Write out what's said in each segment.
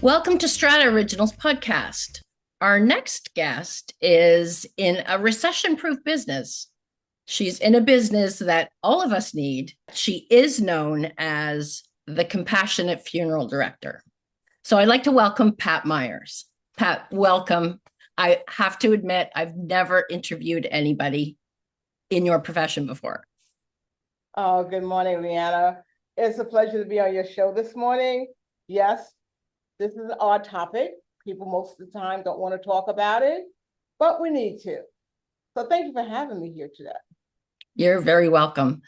Welcome to STRATA Originals podcast. Our next guest is in a recession-proof business. She's in a business that all of us need. She is known as the compassionate funeral director. So I'd like to welcome Pat Myers. Pat, welcome. I have to admit, I've never interviewed anybody in your profession before. Oh, good morning, Leanna. It's a pleasure to be on your show this morning. Yes, this is an odd topic. People most of the time don't want to talk about it, but we need to. So thank you for having me here today. You're very welcome.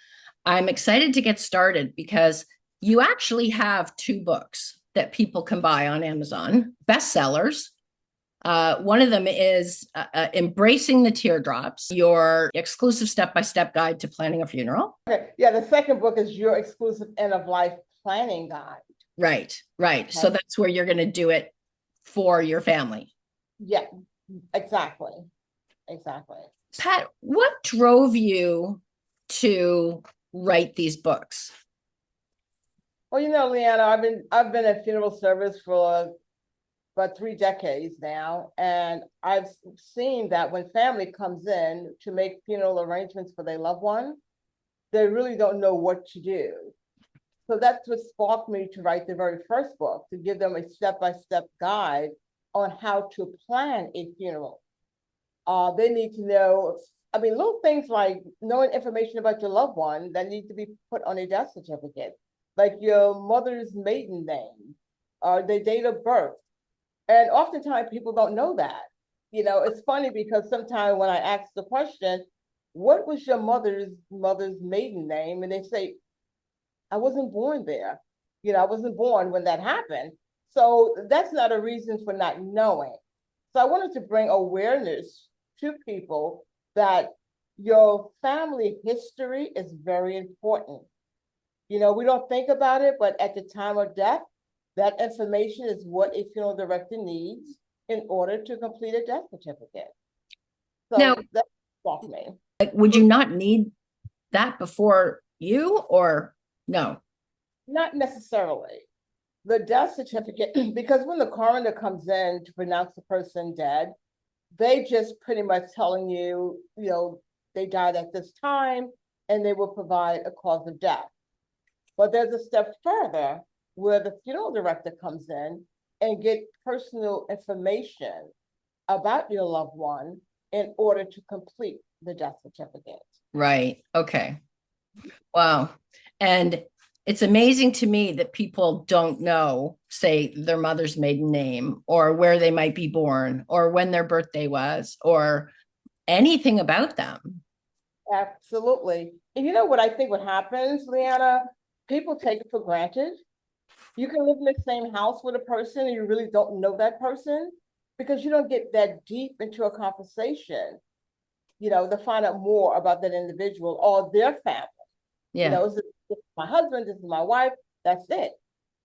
I'm excited to get started because you actually have two books that people can buy on Amazon, bestsellers. One of them is Embracing the Teardrops, your exclusive step-by-step guide to planning a funeral. Okay. Yeah, the second book is your exclusive end-of-life planning guide. Right. Okay. So that's where you're going to do it for your family. Yeah, exactly. Pat, what drove you to write these books? Well, Leanna, I've been in funeral service for about 3 decades now, and I've seen that when family comes in to make funeral arrangements for their loved one, they really don't know what to do. So that's what sparked me to write the very first book, to give them a step-by-step guide on how to plan a funeral. They need to know, little things like knowing information about your loved one that need to be put on a death certificate, like your mother's maiden name or the date of birth. And oftentimes people don't know that. It's funny because sometimes when I ask the question, what was your mother's maiden name? And they say, I wasn't born there. I wasn't born when that happened. So that's not a reason for not knowing. So I wanted to bring awareness to people that your family history is very important. We don't think about it, but at the time of death, that information is what a funeral director needs in order to complete a death certificate. So now, that's what me. Would you not need that before you, or no? Not necessarily. The death certificate, because when the coroner comes in to pronounce the person dead, they just pretty much telling you, they died at this time, and they will provide a cause of death. But there's a step further where the funeral director comes in and get personal information about your loved one in order to complete the death certificate. Right. Okay. Wow. And it's amazing to me that people don't know, say, their mother's maiden name or where they might be born or when their birthday was or anything about them. Absolutely. And you know what I think what happens, Leanna? People take it for granted. You can live in the same house with a person and you really don't know that person because you don't get that deep into a conversation, to find out more about that individual or their family. Yeah. This is my husband, this is my wife, that's it.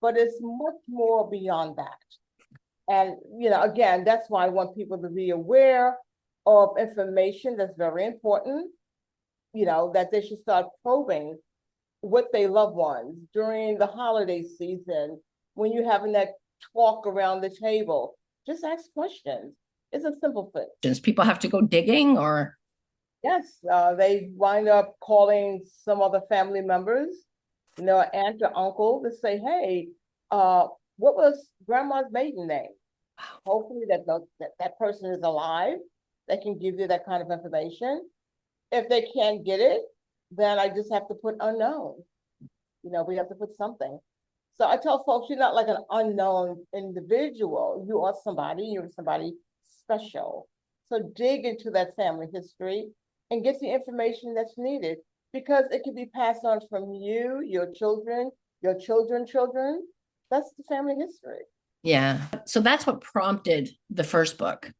But it's much more beyond that. And, again, that's why I want people to be aware of information that's very important, that they should start probing with their loved ones during the holiday season, when you're having that talk around the table. Just ask questions. It's a simple fix. People have to go digging or? Yes, they wind up calling some other family members, aunt or uncle, to say, hey, what was grandma's maiden name? Hopefully that person is alive. They can give you that kind of information. If they can't get it, then I just have to put unknown. We have to put something. So I tell folks, you're not like an unknown individual. You're somebody special. So dig into that family history and get the information that's needed, because it can be passed on from you, your children, your children. That's the family history. Yeah. So that's what prompted the first book,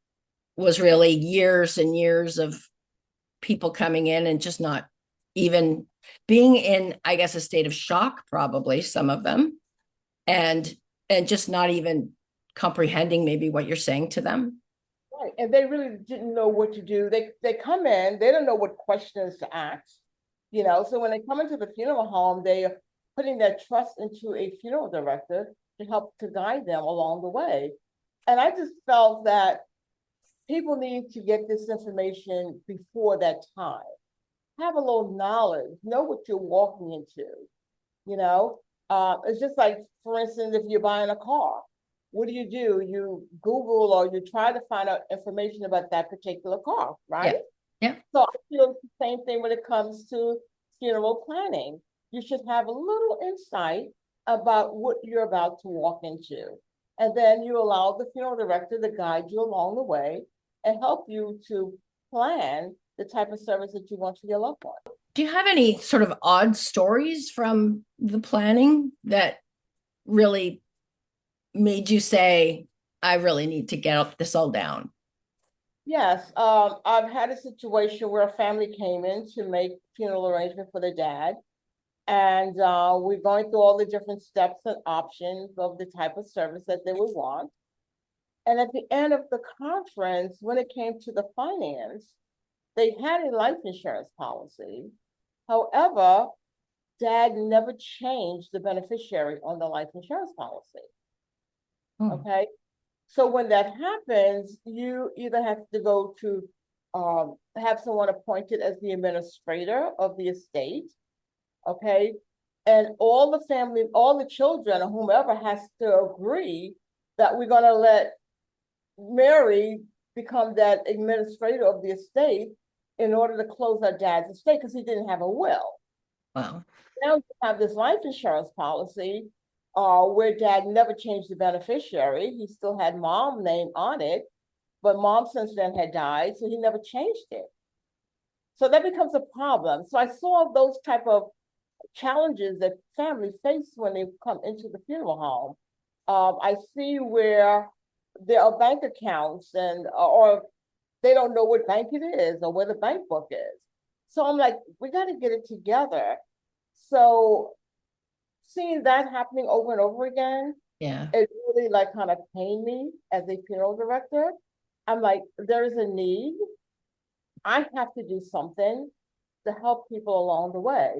was really years and years of people coming in and just not even being in, I guess, a state of shock, probably some of them, and just not even comprehending maybe what you're saying to them. Right. And they really didn't know what to do. They come in, they don't know what questions to ask. So when they come into the funeral home, they are putting their trust into a funeral director to help to guide them along the way. And I just felt that people need to get this information before that time. Have a little knowledge, know what you're walking into, you know? It's just like, for instance, if you're buying a car, what do? You Google or you try to find out information about that particular car, right? Yeah. Yeah. So I feel the same thing when it comes to funeral planning. You should have a little insight about what you're about to walk into. And then you allow the funeral director to guide you along the way and help you to plan the type of service that you want for your loved one. Do you have any sort of odd stories from the planning that really made you say, I really need to get this all down? Yes, I've had a situation where a family came in to make funeral arrangement for their dad. And we're going through all the different steps and options of the type of service that they would want. And at the end of the conference, when it came to the finance, they had a life insurance policy. However, dad never changed the beneficiary on the life insurance policy. Okay. So when that happens, you either have to go to have someone appointed as the administrator of the estate. Okay. And all the family, all the children, or whomever has to agree that we're going to let Mary become that administrator of the estate in order to close our dad's estate because he didn't have a will. Wow. Now you have this life insurance policy where dad never changed the beneficiary. He still had mom's name on it, but mom since then had died, so he never changed it. So that becomes a problem. So I saw those type of challenges that families face when they come into the funeral home. I see where there are bank accounts and or they don't know what bank it is or where the bank book is. So I'm like, we got to get it together. So seeing that happening over and over again, Yeah. it really like kind of pained me as a funeral director. I'm like, there is a need. I have to do something to help people along the way.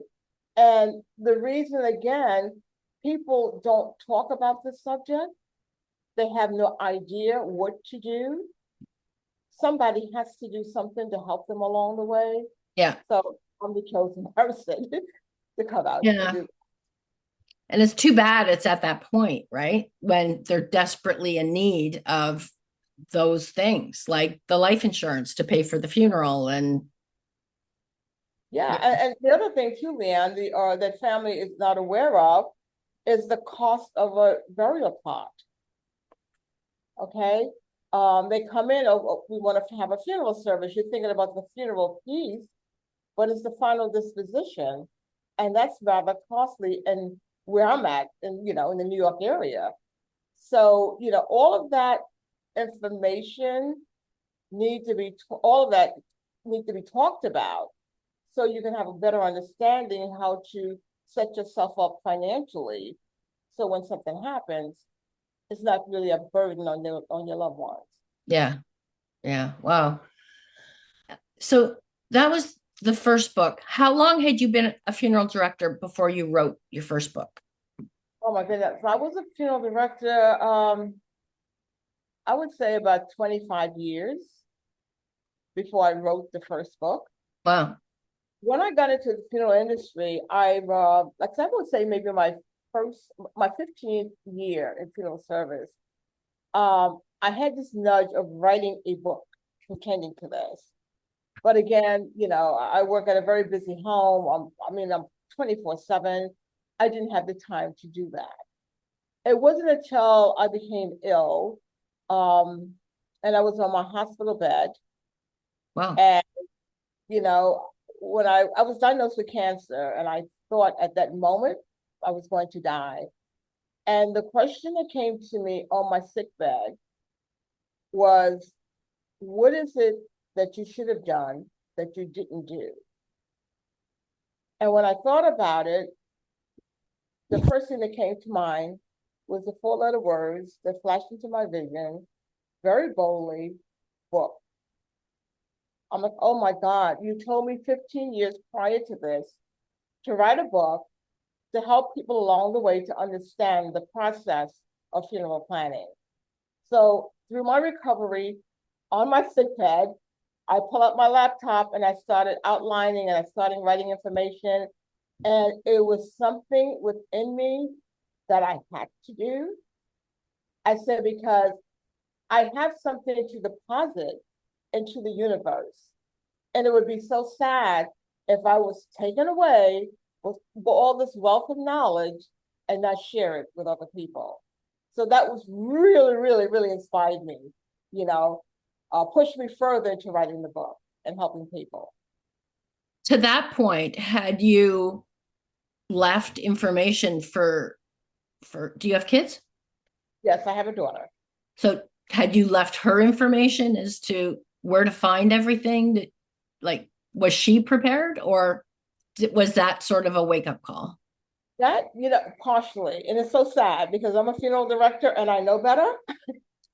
And the reason, again, people don't talk about this subject, they have no idea what to do. Somebody has to do something to help them along the way. Yeah. So I'm the chosen person to come out to Yeah. do. And it's too bad it's at that point, right? When they're desperately in need of those things, like the life insurance to pay for the funeral. And Yeah, and the other thing too, Leanne, that family is not aware of is the cost of a burial plot. Okay, they come in. Oh, we want to have a funeral service. You're thinking about the funeral piece, but it's the final disposition, and that's rather costly. And where I'm at, in in the New York area, so all of that information all of that need to be talked about, so you can have a better understanding how to set yourself up financially. So when something happens, it's not really a burden on your loved ones. yeah, yeah. Wow. So that was the first book. How long had you been a funeral director before you wrote your first book? Oh my goodness. So I was a funeral director, I would say about 25 years before I wrote the first book. Wow. When I got into the funeral industry, I would say maybe my 15th year in funeral service, I had this nudge of writing a book pertaining to this. But again, I work at a very busy home. I'm 24/7. I didn't have the time to do that. It wasn't until I became ill, and I was on my hospital bed. Wow. And, when I was diagnosed with cancer, and I thought at that moment I was going to die. And the question that came to me on my sick bed was, what is it that you should have done that you didn't do? And when I thought about it, the first thing that came to mind was the four-letter words that flashed into my vision very boldly: book. I'm like, oh my God, you told me 15 years prior to this to write a book to help people along the way to understand the process of funeral planning. So through my recovery, on my sick bed, I pull up my laptop and I started outlining and I started writing information. And it was something within me that I had to do. I said, because I have something to deposit into the universe. And it would be so sad if I was taken away with all this wealth of knowledge and not share it with other people. So that was really, really, really inspired me, you know, pushed me further into writing the book and helping people. To that point, had you left information for do you have kids? Yes, I have a daughter. So had you left her information as to where to find everything that, like, was she prepared, or was that sort of a wake-up call? That, partially. And it's so sad because I'm a funeral director and I know better.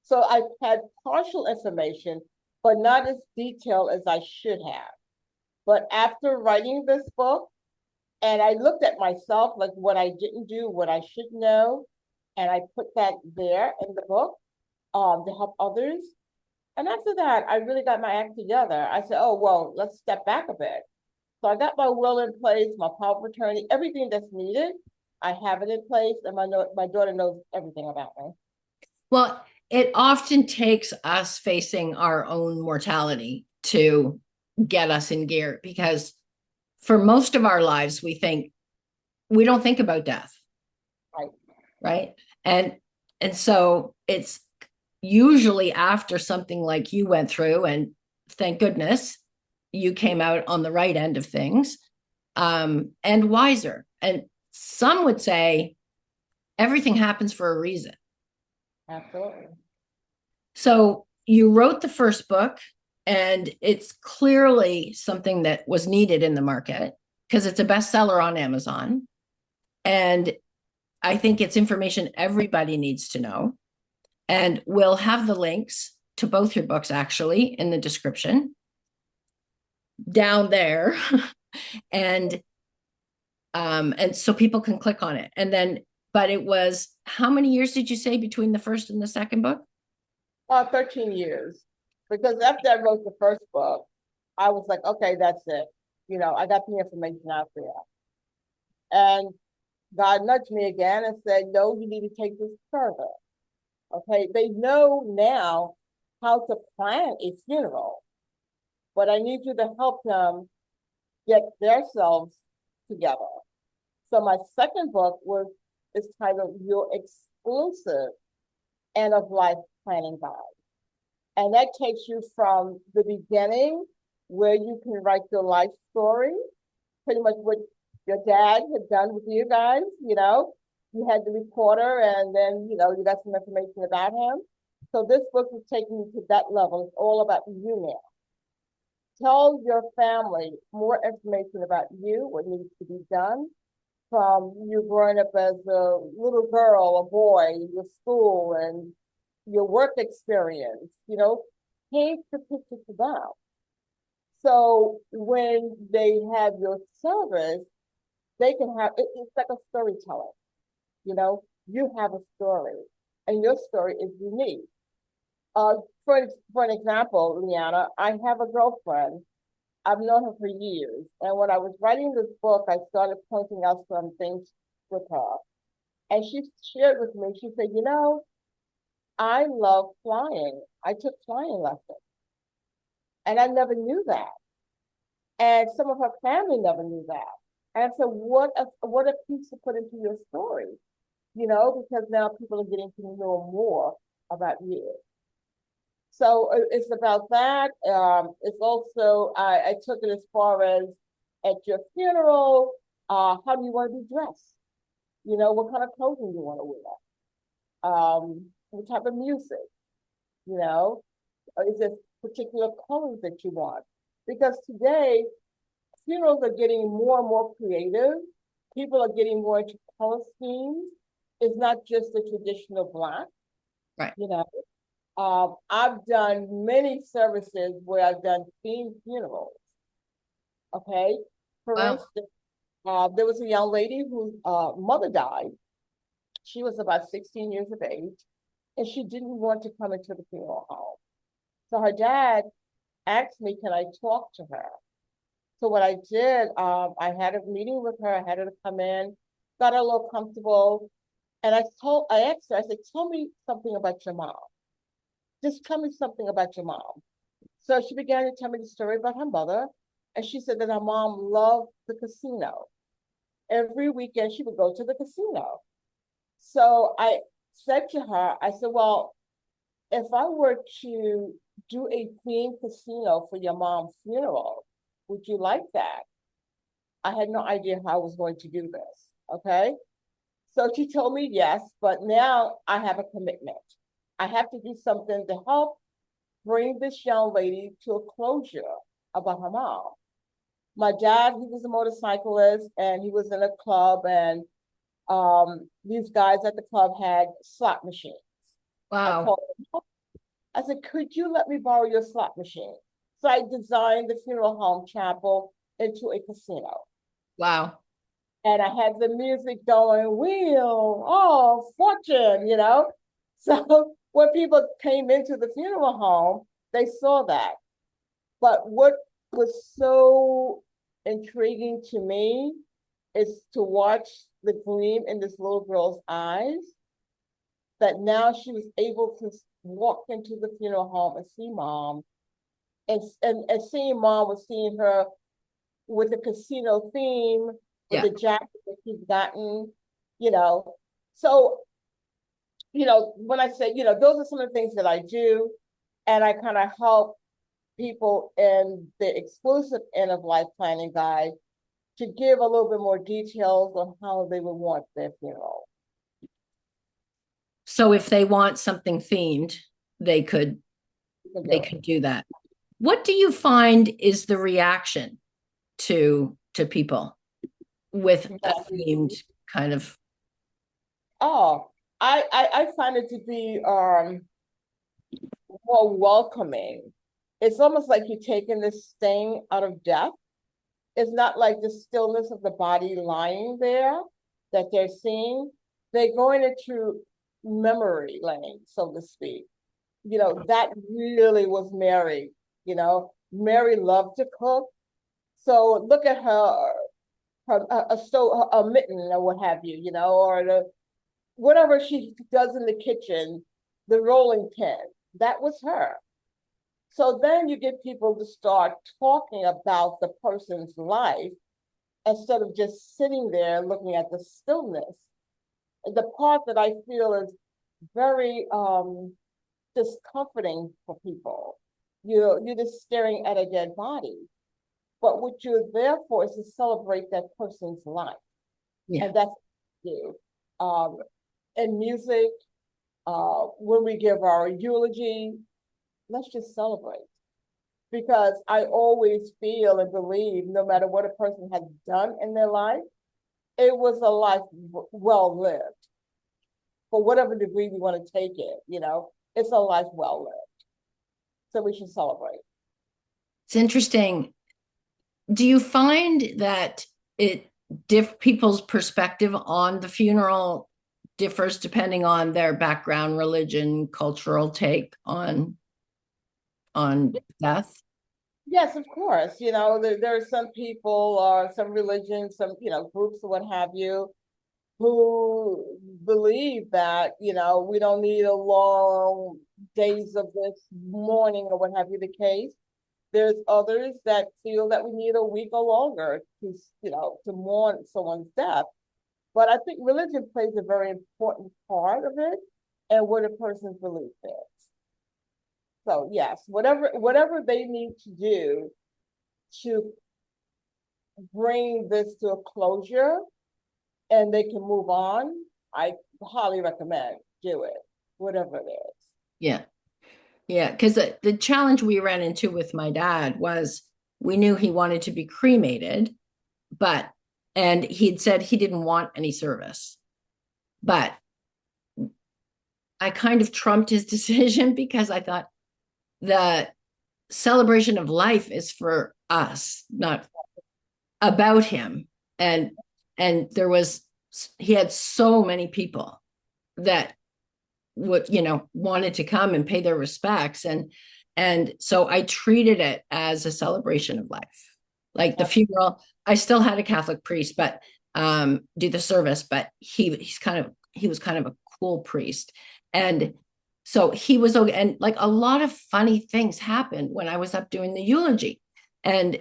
So I had partial information, but not as detailed as I should have. But after writing this book, and I looked at myself, like what I didn't do, what I should know, and I put that there in the book to help others. And after that, I really got my act together. I said, oh, well, let's step back a bit. So I got my will in place, my power of attorney, everything that's needed. I have it in place, and my daughter knows everything about me. Well, it often takes us facing our own mortality to get us in gear, because for most of our lives, we don't think about death. Right. Right. And so it's usually after something like you went through, and thank goodness you came out on the right end of things, and wiser. And some would say everything happens for a reason. Absolutely. So you wrote the first book, and it's clearly something that was needed in the market because it's a bestseller on Amazon. And I think it's information everybody needs to know. And we'll have the links to both your books actually in the description down there. and so people can click on it. And then, but it was, how many years did you say between the first and the second book? 13 years. Because after I wrote the first book, I was like, okay, that's it. I got the information out there. And God nudged me again and said, no, you need to take this further. Okay, they know now how to plan a funeral, but I need you to help them get themselves together. So my second book is titled Your Exclusive End of Life Planning Guide. And that takes you from the beginning, where you can write your life story, pretty much what your dad had done with you guys. You had the reporter, and then, you got some information about him. So this book is taking you to that level. It's all about you now. Tell your family more information about you, what needs to be done, from you growing up as a little girl, a boy, your school, and your work experience, paint the picture for them. So when they have your service, they can have, it's like a storytelling. You have a story, and your story is unique. For an example, Leanna, I have a girlfriend. I've known her for years. And when I was writing this book, I started pointing out some things with her. And she shared with me, she said, I love flying. I took flying lessons. And I never knew that. And some of her family never knew that. And I said, what a piece to put into your story, because now people are getting to know more about you. So it's about that. It's also, I took it as far as at your funeral, how do you want to be dressed? What kind of clothing you want to wear? What type of music? Is there particular colors that you want? Because today, funerals are getting more and more creative. People are getting more into color schemes. It's not just the traditional black. Right. I've done many services where I've done themed funerals. Okay. For Wow. instance, there was a young lady whose mother died. She was about 16 years of age, and she didn't want to come into the funeral home. So her dad asked me, can I talk to her? So what I did, I had a meeting with her. I had her to come in, got her a little comfortable, and I asked her, I said, tell me something about your mom. Just tell me something about your mom. So she began to tell me the story about her mother, and she said that her mom loved the casino. Every weekend she would go to the casino. So I said to her, I said, well, if I were to do a themed casino for your mom's funeral, would you like that? I had no idea how I was going to do this. Okay. So she told me yes, but now I have a commitment. I have to do something to help bring this young lady to a closure about her mom. My dad, he was a motorcyclist and he was in a club, and these guys at the club had slot machines. I Wow. called them. I said, could you let me borrow your slot machine? So I designed the funeral home chapel into a casino. Wow. And I had the music going, wheel, oh, fortune, you know? So when people came into the funeral home, they saw that. But what was so intriguing to me is to watch the gleam in this little girl's eyes, that now she was able to walk into the funeral home and see mom, and seeing mom was seeing her with the casino theme, with Yeah. the jacket that she's gotten, you know. So, when I say, those are some of the things that I do, and I kind of help people in the exclusive end of life planning guide to give a little bit more details on how they would want their funeral. So if they want something themed, they could they could do that. What do you find is the reaction to people with a themed kind of? Oh, I find it to be more welcoming. It's almost like you're taking this sting out of death. It's not like the stillness of the body lying there that they're seeing. They're going into memory lane, so to speak. That really was Mary. Mary loved to cook. So look at her a mitten or what have you, or whatever she does in the kitchen, the rolling pin. That was her. So then you get people to start talking about the person's life instead of just sitting there looking at the stillness. The part that I feel is very discomforting for people. You're just staring at a dead body. But what you're there for is to celebrate that person's life. Yeah. And that's what we do. In music, when we give our eulogy, let's just celebrate. Because I always feel and believe no matter what a person has done in their life, it was a life well lived. For whatever degree we want to take it, it's a life well lived. So we should celebrate. It's interesting. Do you find that people's perspective on the funeral differs depending on their background, religion, cultural take on death? Yes, of course. There are some people or some religions, some, groups or what have you, who believe that, we don't need a long days of this mourning or what have you the case. There's others that feel that we need a week or longer to mourn someone's death. But I think religion plays a very important part of it, and what a person's belief is. So yes, whatever they need to do to bring this to a closure and they can move on, I highly recommend do it, whatever it is. Yeah. Yeah. Because the challenge we ran into with my dad was we knew he wanted to be cremated, and he'd said he didn't want any service. But I kind of trumped his decision because I thought the celebration of life is for us, not about him. And he had so many people that would, wanted to come and pay their respects. And so I treated it as a celebration of life. Like the funeral, I still had a Catholic priest, but do the service, but he was kind of a cool priest. And so he was okay. And like a lot of funny things happened when I was up doing the eulogy. And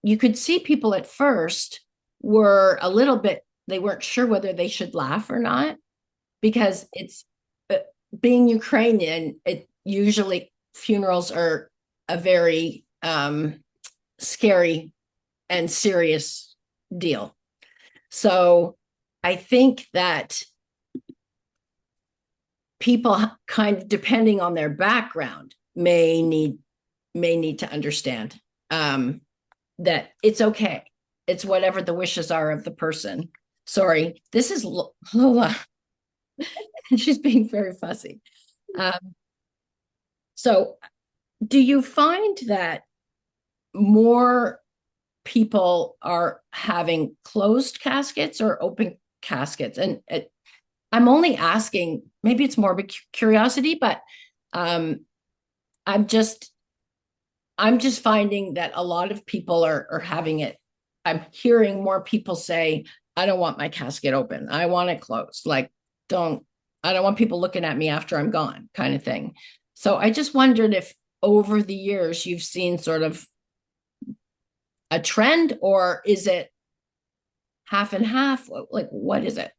you could see people at first were a little bit, they weren't sure whether they should laugh or not, because it's being Ukrainian, it usually funerals are a very scary and serious deal. So I think that people, kind of depending on their background, may need to understand that it's okay. It's whatever the wishes are of the person. Sorry, this is Lola, and she's being very fussy. So, do you find that more people are having closed caskets or open caskets? And I'm only asking, maybe it's more of a curiosity, but um, I'm just finding that a lot of people are having it. I'm hearing more people say, I don't want my casket open. I want it closed. Like, I don't want people looking at me after I'm gone, kind of thing. So I just wondered if over the years you've seen sort of a trend, or is it half and half? Like, what is it?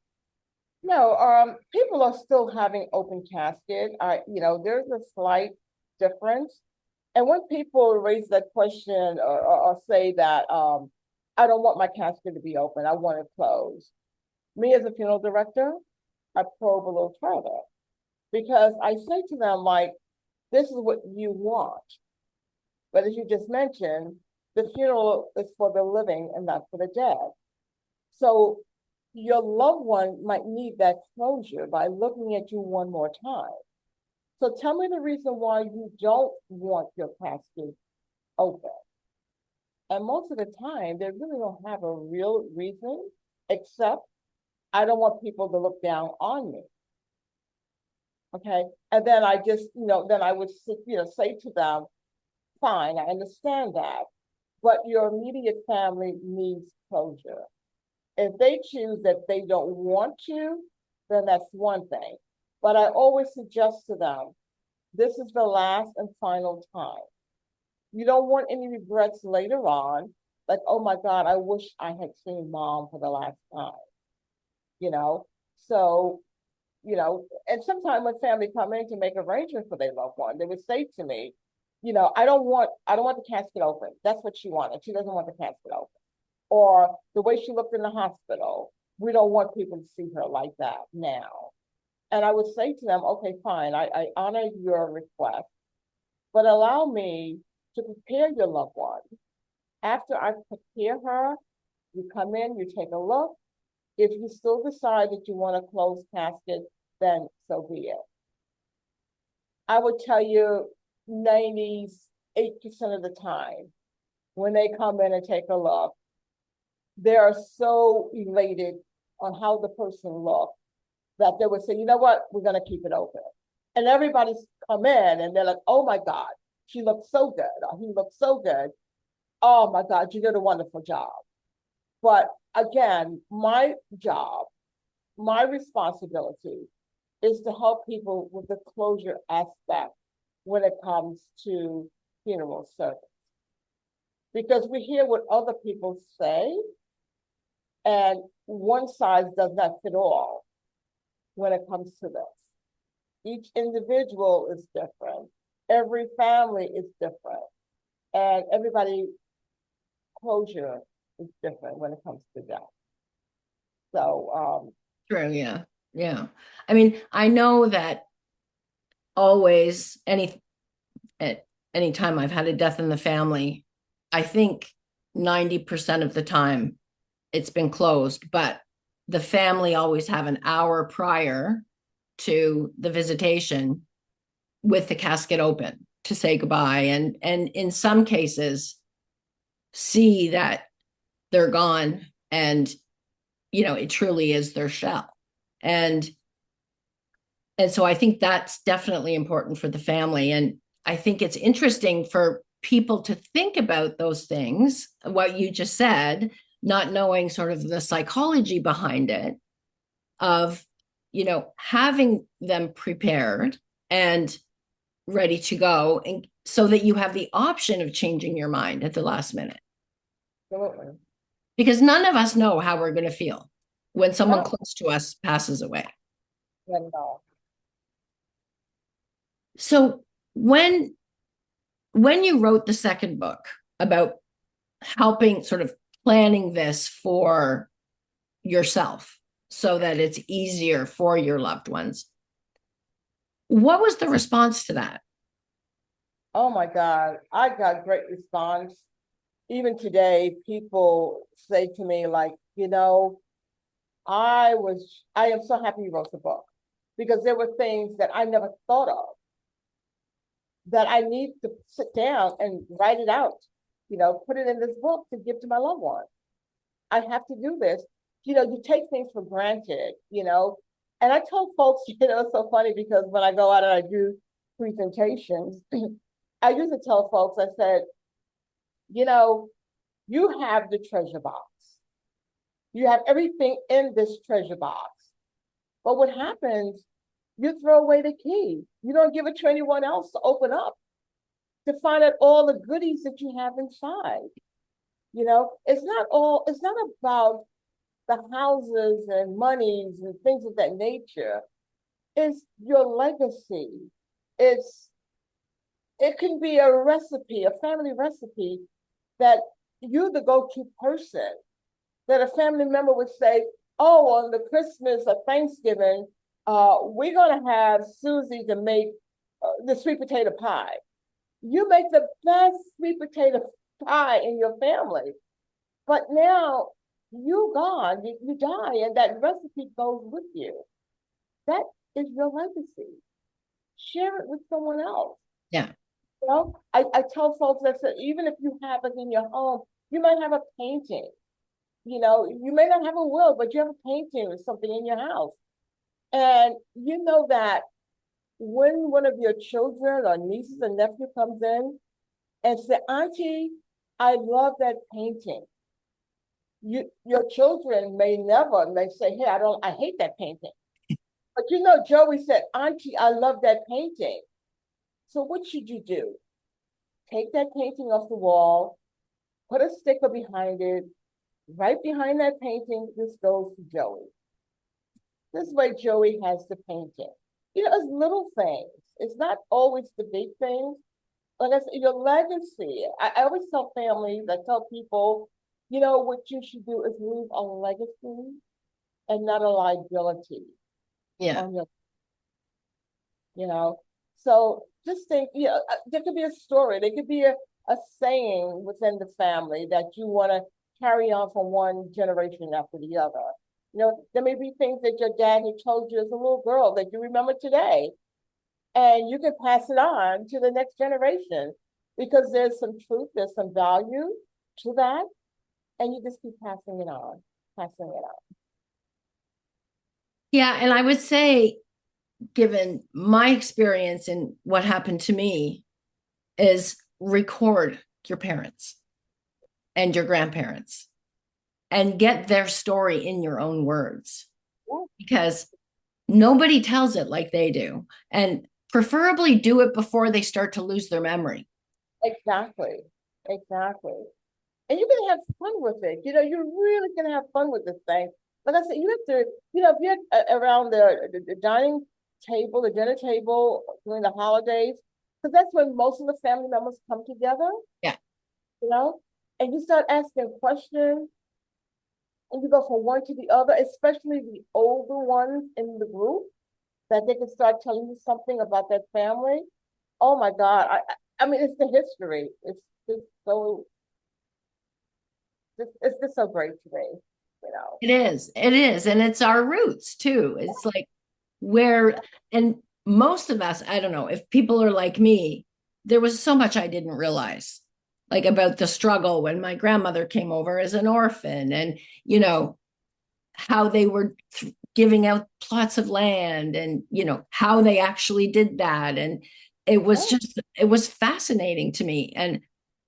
No, people are still having open casket. There's a slight difference. And when people raise that question or say that I don't want my casket to be open, I want it closed. Me as a funeral director, I probe a little further because I say to them, like, this is what you want. But as you just mentioned, the funeral is for the living and not for the dead. So your loved one might need that closure by looking at you one more time. So tell me the reason why you don't want your casket open. And most of the time, they really don't have a real reason, except I don't want people to look down on me. Okay. And then I just, then I would say to them, fine, I understand that. But your immediate family needs closure. If they choose that they don't want to, then that's one thing. But I always suggest to them, this is the last and final time. You don't want any regrets later on, like, oh my God, I wish I had seen mom for the last time, you know? So, and sometimes when family come in to make arrangements for their loved one, they would say to me, I don't want the casket open. That's what she wanted. She doesn't want the casket open. Or the way she looked in the hospital, we don't want people to see her like that now. And I would say to them, okay, fine, I honor your request, but allow me to prepare your loved one. After I prepare her, you come in, you take a look. If you still decide that you want a closed casket, then so be it. I would tell you 98% of the time when they come in and take a look, they are so elated on how the person looked that they would say, you know what, we're going to keep it open. And everybody's come in and they're like, oh my God, she looks so good, or he looks so good. Oh my God, you did a wonderful job. But again, my job, my responsibility is to help people with the closure aspect when it comes to funeral service. Because we hear what other people say, and one size does not fit all when it comes to this. Each individual is different. Every family is different. And everybody closure is different when it comes to death. So True, yeah. Yeah. I mean, I know that always at any time I've had a death in the family, I think 90% of the time it's been closed, but the family always have an hour prior to the visitation with the casket open to say goodbye, and in some cases see that they're gone, and it truly is their shell. And so I think that's definitely important for the family. And I think it's interesting for people to think about those things, what you just said, not knowing sort of the psychology behind it, of, having them prepared and ready to go, and so that you have the option of changing your mind at the last minute. Absolutely. Because none of us know how we're going to feel when someone No, close to us passes away. not at all. So when you wrote the second book about helping sort of planning this for yourself so that it's easier for your loved ones, what was the response to that? Oh my God, I got great response. Even today, people say to me, like, I am so happy you wrote the book because there were things that I never thought of that I need to sit down and write it out, put it in this book to give to my loved one. I have to do this. You take things for granted. And I told folks, it's so funny because when I go out and I do presentations, I used to tell folks, I said, you have the treasure box. You have everything in this treasure box. But what happens, you throw away the key. You don't give it to anyone else to open up to find out all the goodies that you have inside. It's not about the houses and monies and things of that nature. It's your legacy. It can be a recipe, a family recipe that you're the go-to person, that a family member would say, oh, on the Christmas or Thanksgiving, we're going to have Susie to make the sweet potato pie. You make the best sweet potato pie in your family. But now you gone, you die, and that recipe goes with you. That is your legacy. Share it with someone else. Yeah. I tell folks that even if you have it in your home, you might have a painting. You may not have a will, but you have a painting or something in your house. And you know that when one of your children or nieces or nephew comes in and say, Auntie, I love that painting. Your children may say, hey, I hate that painting. But Joey said, Auntie, I love that painting. So what should you do? Take that painting off the wall, put a sticker behind it. Right behind that painting, this goes to Joey. This way, Joey has the painting. It's little things. It's not always the big things. Like I said, your legacy. I always tell families, I tell people, what you should do is leave a legacy and not a liability Yeah. on you know. So just think, there could be a story, there could be a saying within the family that you want to carry on from one generation after the other. There may be things that your dad had told you as a little girl that you remember today, and you can pass it on to the next generation because there's some truth, there's some value to that, and you just keep passing it on, passing it on. Yeah. And I would say, given my experience and what happened to me, is record your parents and your grandparents and get their story in your own words, Yeah. because nobody tells it like they do. And preferably do it before they start to lose their memory. Exactly. Exactly. And you're gonna have fun with it. You're really gonna have fun with this thing. Like I said, you have to, if you're around the dining table, the dinner table during the holidays, because that's when most of the family members come together, Yeah. you know, and you start asking questions and you go from one to the other, especially the older ones in the group, that they can start telling you something about that family. Oh my God. I mean, it's the history. It's just so it's just so great to me. It is. It is. And it's our roots too. It's like where, and most of us, I don't know, if people are like me, there was so much I didn't realize, like about the struggle when my grandmother came over as an orphan, and, how they were giving out plots of land and, how they actually did that. And it was fascinating to me. And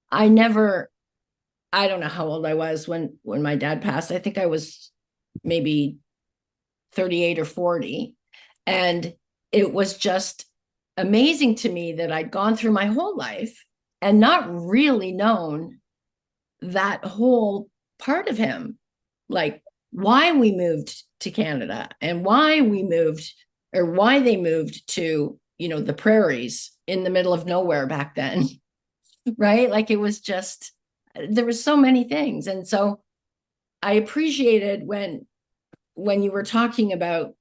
I never, I don't know how old I was when my dad passed. I think I was maybe 38 or 40. And it was just amazing to me that I'd gone through my whole life and not really known that whole part of him, like why we moved to Canada and why we moved or why they moved to, the prairies in the middle of nowhere back then. Right? Like it was just, there was so many things. And so I appreciated when you were talking about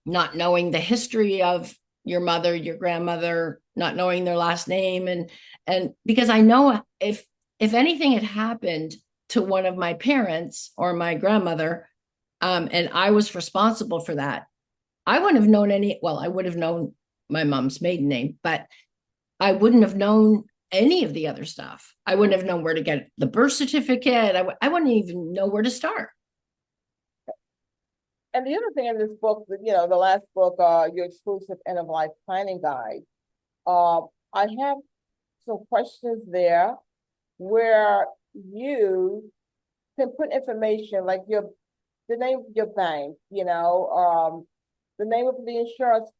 not knowing the history of your mother, your grandmother, not knowing their last name. And because I know if anything had happened to one of my parents or my grandmother, and I was responsible for that, I wouldn't have known I would have known my mom's maiden name, but I wouldn't have known any of the other stuff. I wouldn't have known where to get the birth certificate. I wouldn't even know where to start. And the other thing in this book, the last book, your exclusive end of life planning guide, I have some questions there where you can put information like the name of your bank, the name of the insurance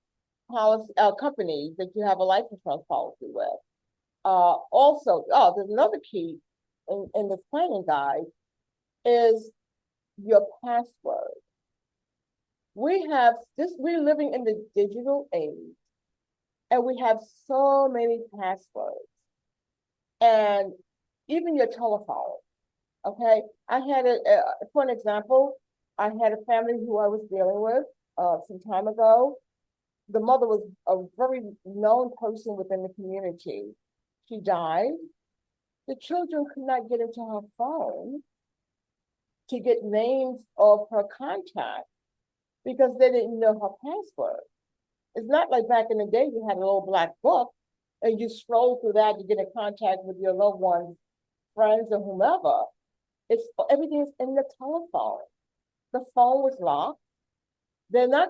policy company that you have a life insurance policy with. Also, there's another key in this planning guide is your password. We're living in the digital age, and we have so many passwords, and even your telephone. Okay, I had for an example, I had a family who I was dealing with some time ago. The mother was a very known person within the community. She died. The children could not get into her phone to get names of her contacts because they didn't know her password. It's not like back in the day you had a little black book and you scroll through that to get in contact with your loved ones, friends, or whomever. Everything's in the telephone. The phone was locked. They're not,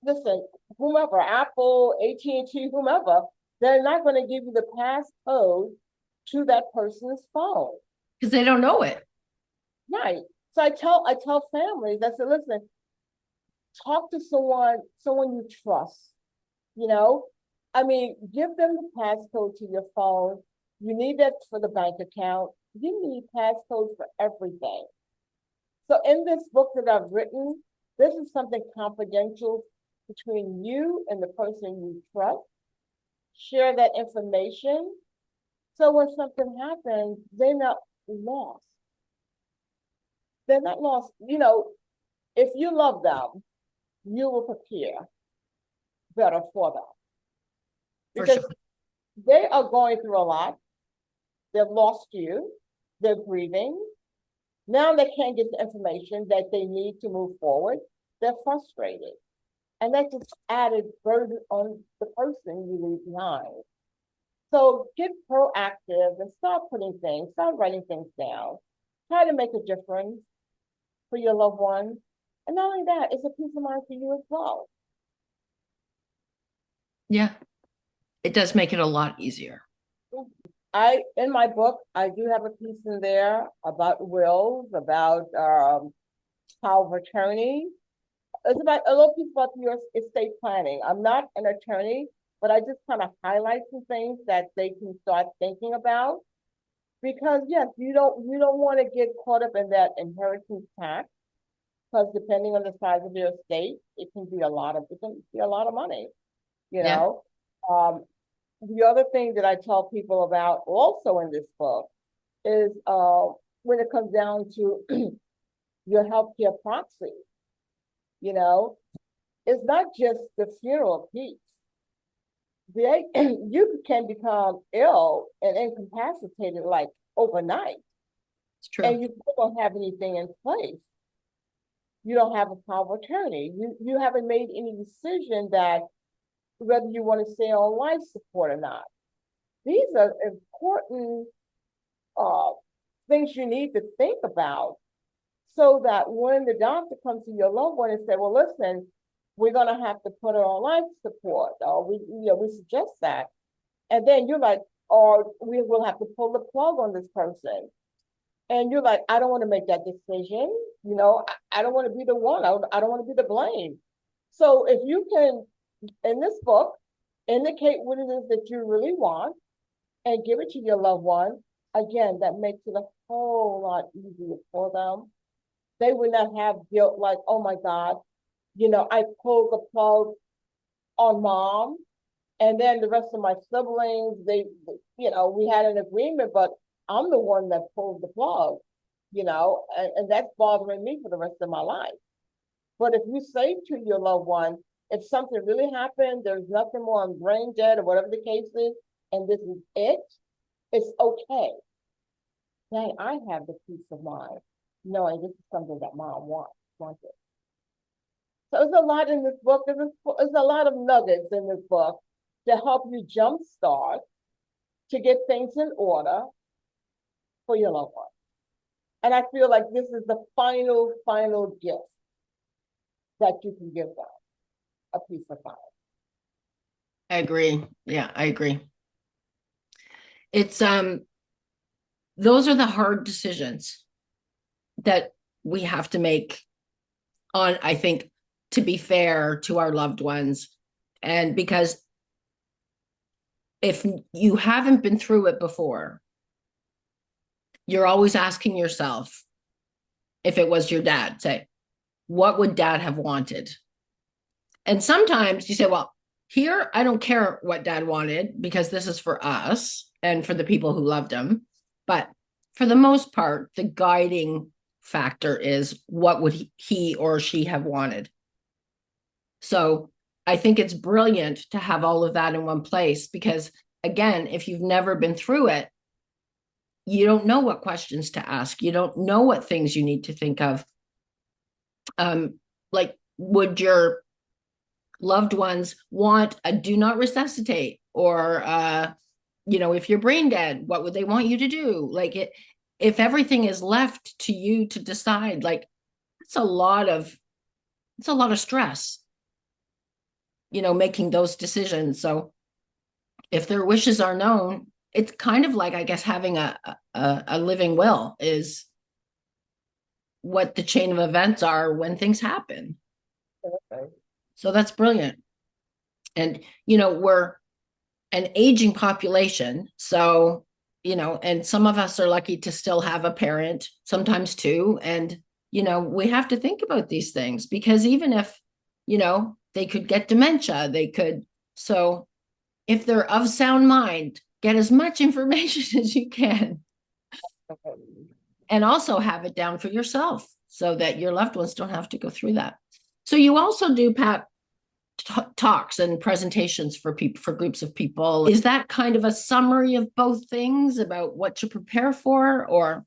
listen, whomever, Apple, AT&T, whomever, they're not going to give you the passcode to that person's phone. Because they don't know it. Right. So I tell families, I said, listen, talk to someone you trust, I mean, give them the passcode to your phone. You need that for the bank account. You need passcodes for everything. So in this book that I've written, this is something confidential between you and the person you trust. Share that information. So when something happens, they're not lost. They're not lost. If you love them, you will prepare better for them. Because they are going through a lot. They've lost you. They're grieving. Now they can't get the information that they need to move forward. They're frustrated. And that just added burden on the person you leave behind. So get proactive and start writing things down. Try to make a difference for your loved ones. And not only that, it's a peace of mind for you as well. Yeah, it does make it a lot easier. In my book, I do have a piece in there about wills, about power of attorney. It's about a little piece about your estate planning. I'm not an attorney, but I just kind of highlight some things that they can start thinking about. Because yes, you don't want to get caught up in that inheritance tax, because depending on the size of your estate, it can be a lot of money. Yeah. The other thing that I tell people about also in this book is when it comes down to your healthcare proxy, it's not just the funeral piece. You can become ill and incapacitated like overnight. It's true. And you don't have anything in place. You don't have a power of attorney. You haven't made any decision that whether you want to stay on life support or not. These are important things you need to think about so that when the doctor comes to your loved one and say, well, listen, we're going to have to put her on life support, or we suggest that. And then you're like, or we will have to pull the plug on this person. And you're like, I don't want to make that decision. I don't want to be the one. I don't want to be the blame. So if you can, in this book, indicate what it is that you really want and give it to your loved one, again, that makes it a whole lot easier for them. They would not have guilt like, oh my God, I pulled the plug on mom. And then the rest of my siblings, we had an agreement, but I'm the one that pulled the plug, and that's bothering me for the rest of my life. But if you say to your loved one, if something really happened, there's nothing more, I'm brain dead or whatever the case is, and this is it, it's okay. Then I have the peace of mind knowing this is something that mom wanted. So there's a lot in this book. There's a lot of nuggets in this book to help you jumpstart to get things in order for your loved one. And I feel like this is the final gift that you can give them, a peace of mind. I agree. Yeah, I agree. It's those are the hard decisions that we have to make on, I think, to be fair to our loved ones. And because if you haven't been through it before, you're always asking yourself, if it was your dad, say, what would dad have wanted? And sometimes you say, well, here, I don't care what dad wanted because this is for us and for the people who loved him. But for the most part, the guiding factor is what would he or she have wanted? So I think it's brilliant to have all of that in one place because, again, if you've never been through it, you don't know what questions to ask. You don't know what things you need to think of. Like, would your loved ones want a do not resuscitate? Or, if you're brain dead, what would they want you to do? Like, if everything is left to you to decide, like, it's a lot of stress, making those decisions. So if their wishes are known, it's kind of like, I guess, having a living will is what the chain of events are when things happen. Okay. So that's brilliant. And, we're an aging population. So, and some of us are lucky to still have a parent, sometimes two. And, we have to think about these things because even if, they could get dementia, so if they're of sound mind, get as much information as you can. Okay. And also have it down for yourself so that your loved ones don't have to go through that. So you also do, Pat, talks and presentations for people, for groups of people. Is that kind of a summary of both things about what to prepare for, or?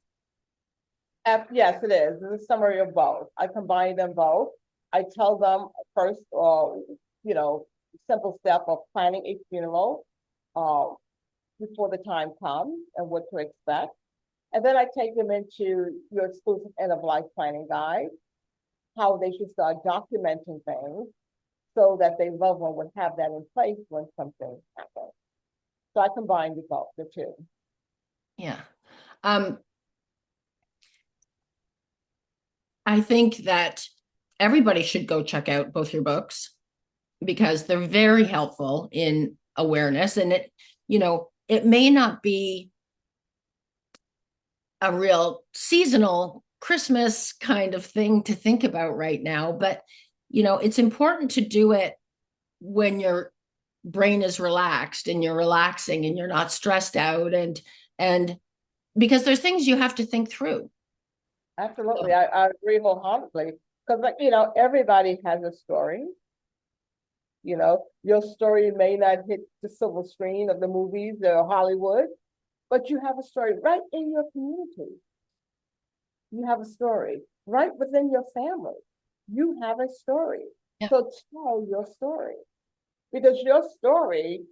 Yes, it is. It's a summary of both. I combine them both. I tell them first, simple step of planning a funeral uh, before the time comes and what to expect. And then I take them into your exclusive end of life planning guide, how they should start documenting things so that their loved one would have that in place when something happens. So I combine the two. Yeah. I think that everybody should go check out both your books because they're very helpful in awareness. And it may not be a real seasonal Christmas kind of thing to think about right now, but it's important to do it when your brain is relaxed and you're relaxing and you're not stressed out, and because there's things you have to think through. Absolutely. I agree wholeheartedly. Because, everybody has a story. Your story may not hit the silver screen of the movies or Hollywood, but you have a story right in your community. You have a story right within your family. You have a story. Yeah. So tell your story because your story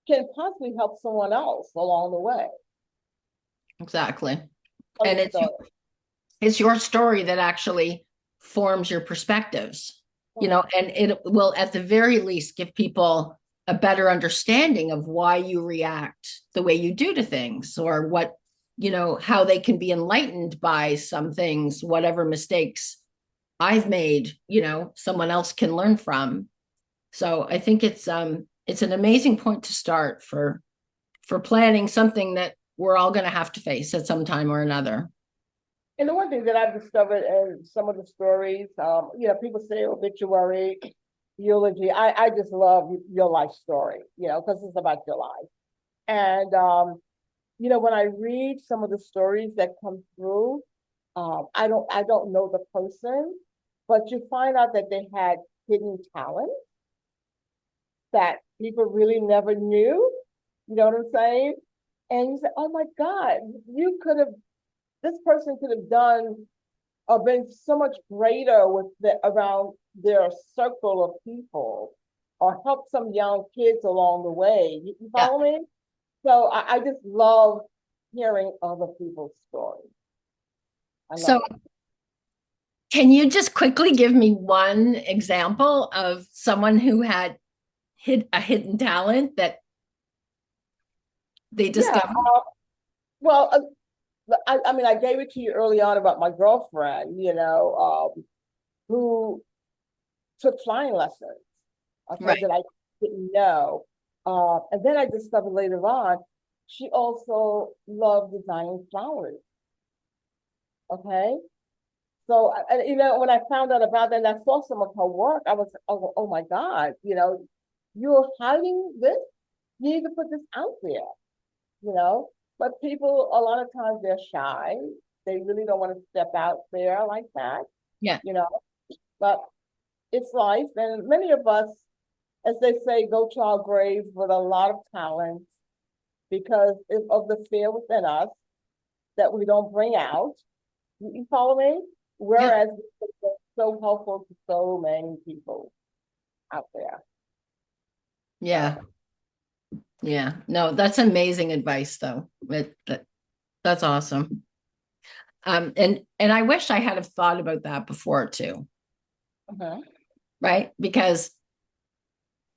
can possibly help someone else along the way. Exactly. Tell And your story. it's your story that actually forms your perspectives, and it will at the very least give people a better understanding of why you react the way you do to things, or what, how they can be enlightened by some things, whatever mistakes I've made, someone else can learn from. So I think it's an amazing point to start for planning something that we're all going to have to face at some time or another. And the one thing that I've discovered in some of the stories, people say obituary, eulogy. I just love your life story, because it's about your life. And when I read some of the stories that come through, I don't know the person, but you find out that they had hidden talent that people really never knew. You know what I'm saying? And you say, oh my God, this person could have done or been so much greater around their circle of people, or helped some young kids along the way. You Yeah. follow me? So I just love hearing other people's stories. I love So it. can you just quickly give me one example of someone who had hid a hidden talent that they Yeah. discovered? Well, I mean, I gave it to you early on about my girlfriend, who took flying lessons. Okay, Right. that I didn't know. And then I discovered later on, she also loved designing flowers. Okay. So, when I found out about that and I saw some of her work, I was, oh my God, you're hiding this? You need to put this out there, you know? But people, a lot of times they're shy. They really don't want to step out there like that, Yeah. you know? But it's life. And many of us, as they say, go to our graves with a lot of talent because of the fear within us that we don't bring out. You follow me? Yeah. Whereas it's so helpful to so many people out there. Yeah. Yeah. No, that's amazing advice though. That's awesome. And I wish I had have thought about that before too, Uh-huh. right? Because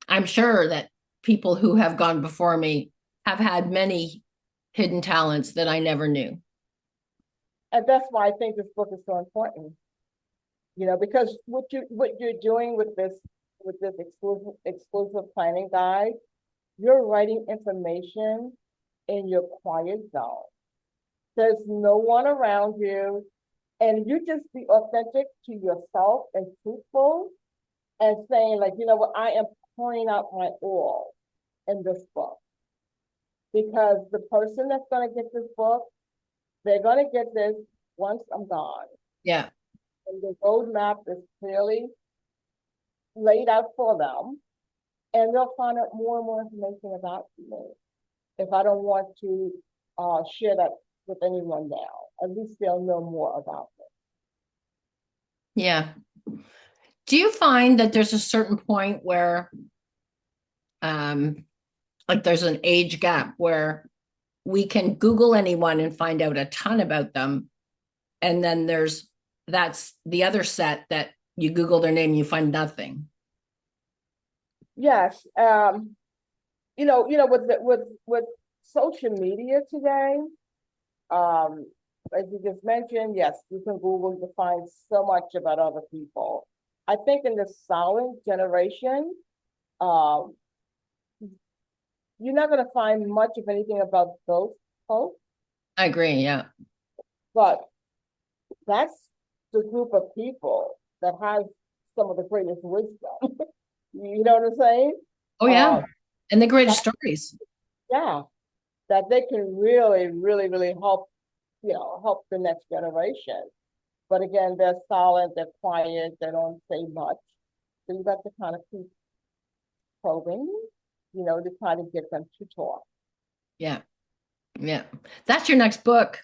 I'm sure that people who have gone before me have had many hidden talents that I never knew. And that's why I think this book is so important. Because what you're doing with this exclusive planning guide, you're writing information in your quiet zone. There's no one around you, and you just be authentic to yourself and truthful and saying, like, you know what, I am pouring out my all in this book because the person that's going to get this book, they're going to get this once I'm gone. Yeah. And the roadmap is clearly laid out for them, and they'll find out more and more information about me. If I don't want to share that with anyone now, at least they'll know more about me. Yeah. Do you find that there's a certain point where um like there's an age gap where we can Google anyone and find out a ton about them, and then that's the other set that you Google their name, you find nothing. Yes, with social media today, um, as you just mentioned, yes, you can Google to find so much about other people. I think in the silent generation, um, you're not going to find much of anything about those folks, I agree. Yeah. but that's the group of people that has some of the greatest wisdom. You know what I'm saying? Oh, yeah. Uh, And the greatest that, stories. yeah, that they can really, really, really help the next generation. But again, they're silent, they're quiet, they don't say much. So you got to kind of keep probing, to try to get them to talk. Yeah. Yeah. That's your next book.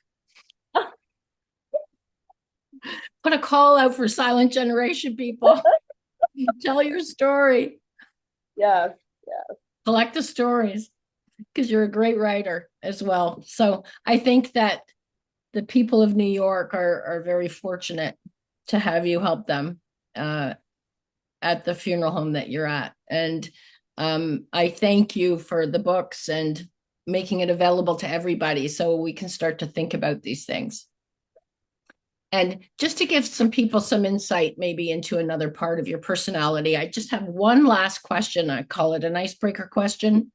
Put a call out for silent generation people. Tell your story. Yes, yes. Collect the stories because you're a great writer as well. So I think that the people of New York are very fortunate to have you help them at the funeral home that you're at. And I thank you for the books and making it available to everybody so we can start to think about these things. And just to give some people some insight, maybe into another part of your personality, I just have one last question. I call it an icebreaker question.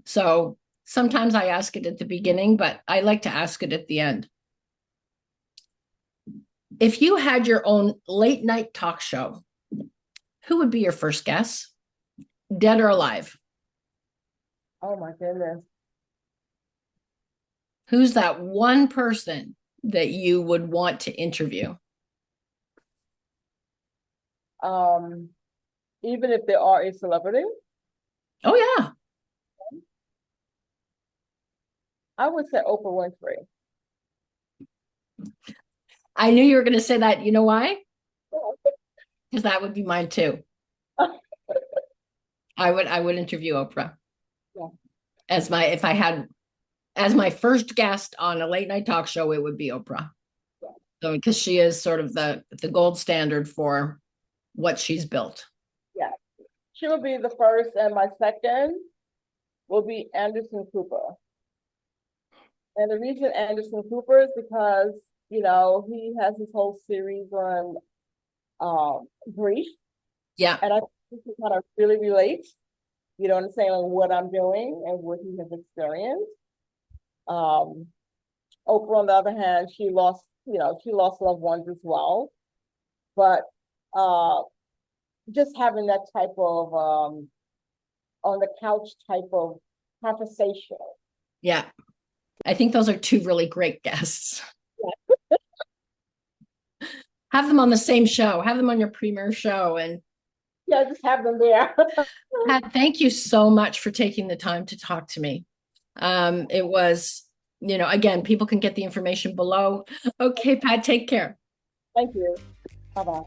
So sometimes I ask it at the beginning, but I like to ask it at the end. If you had your own late night talk show, who would be your first guest, dead or alive? Oh my goodness. Who's that one person that you would want to interview? Even if they are a celebrity, Oh, yeah. I would say Oprah Winfrey. I knew you were going to say that. You know why? Because that would be mine too. I would interview Oprah Yeah. as my if I had as my first guest on a late night talk show. It would be Oprah. Yeah. So because she is sort of the gold standard for what she's built. Yeah. She will be the first, and my second will be Anderson Cooper. And the reason Anderson Cooper is because, he has this whole series on grief. Yeah. And I think he kind of really relates, what I'm saying, on what I'm doing and what he has experienced. Oprah, on the other hand, she lost loved ones as well. But just having that type of on the couch type of conversation. Yeah. I think those are two really great guests. Yeah. Have them on the same show, have them on your premiere show. And yeah, just have them there. Pat, thank you so much for taking the time to talk to me. It was, again, people can get the information below. Okay, Pat, take care. Thank you. Bye-bye.